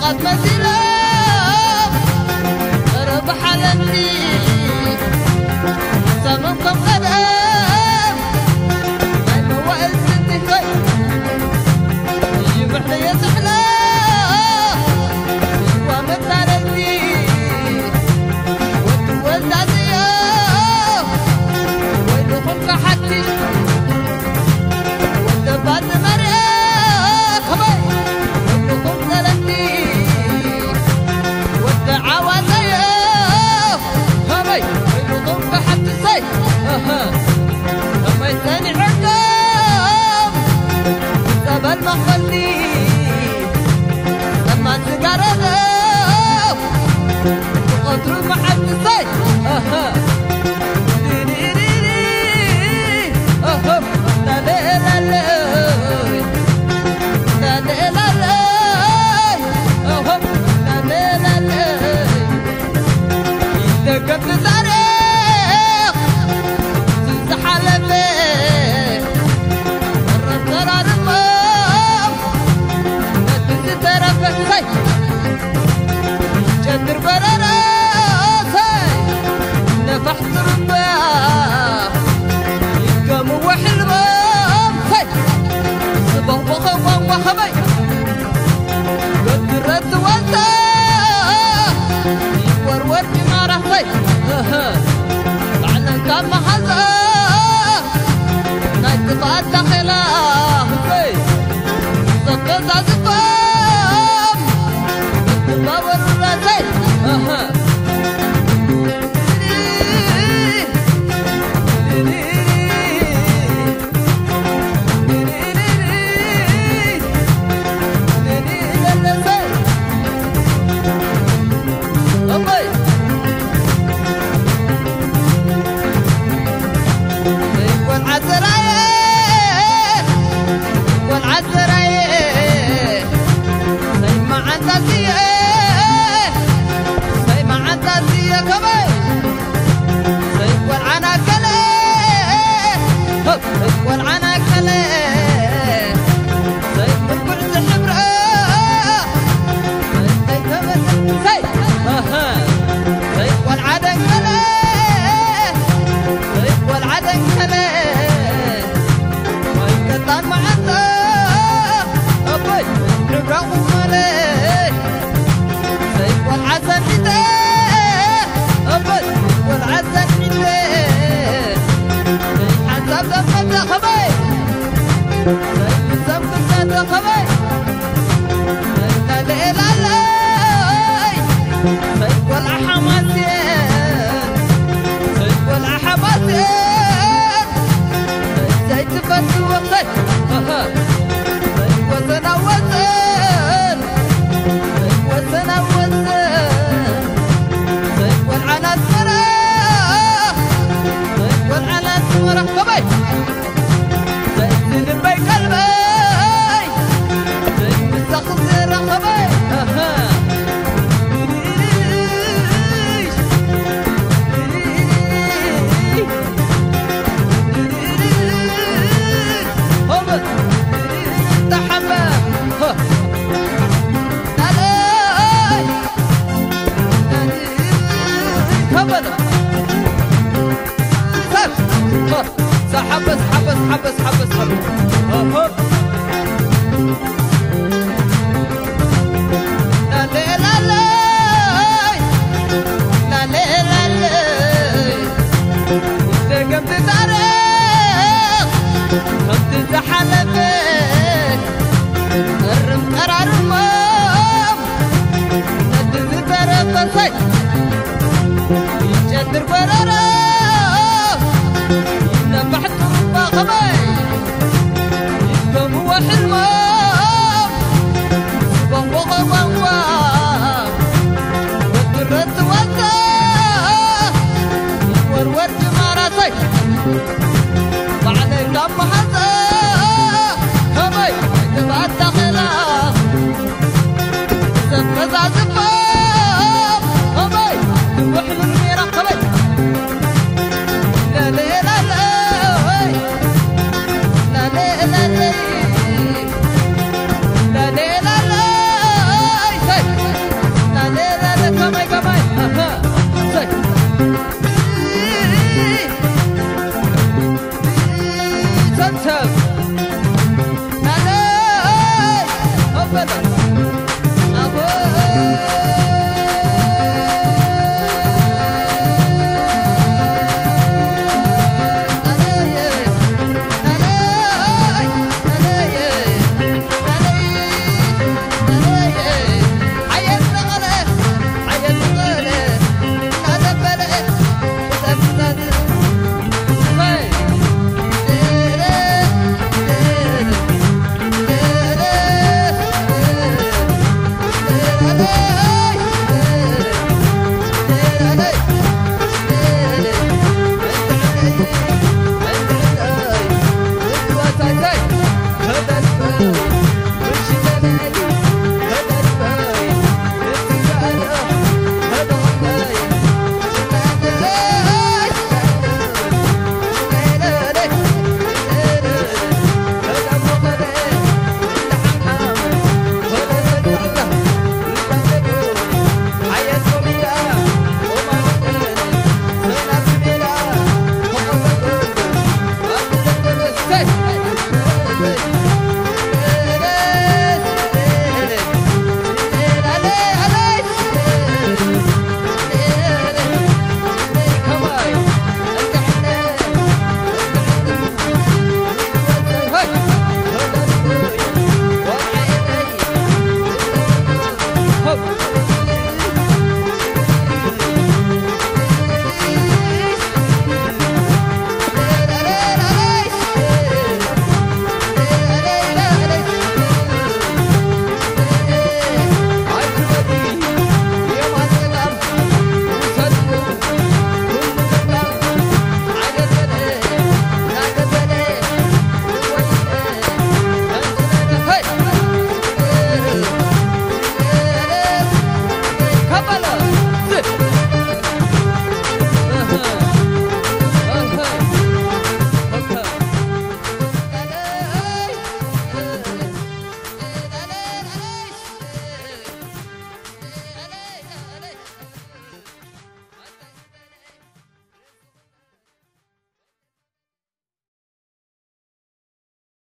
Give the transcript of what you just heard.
قد مسيلة ربح علمني سننكم قدام ما هو السنتي خي يجيب احنا يسحنا ومن علمني وتولد عزيا ويدخل كحتي وانت بعد مريخ خبي ويدخل علمني وانت عوازيا خبي ويدخل كحتي سي لما يثاني عقام زبل مخلي لما تقرر وقدروا محد سي لا لا لا لا لا لا لا لا لا لا إذا كنت تاريخ تزحل فيه الرجل المام لا تترفع سي جدر برنا سي نفحت رباه يبقى موحل وخبي قدرت وانت يورور ما رحتي معنى كان محزة نايت طاعت داخلة سقط عزفام باور الرازي خبي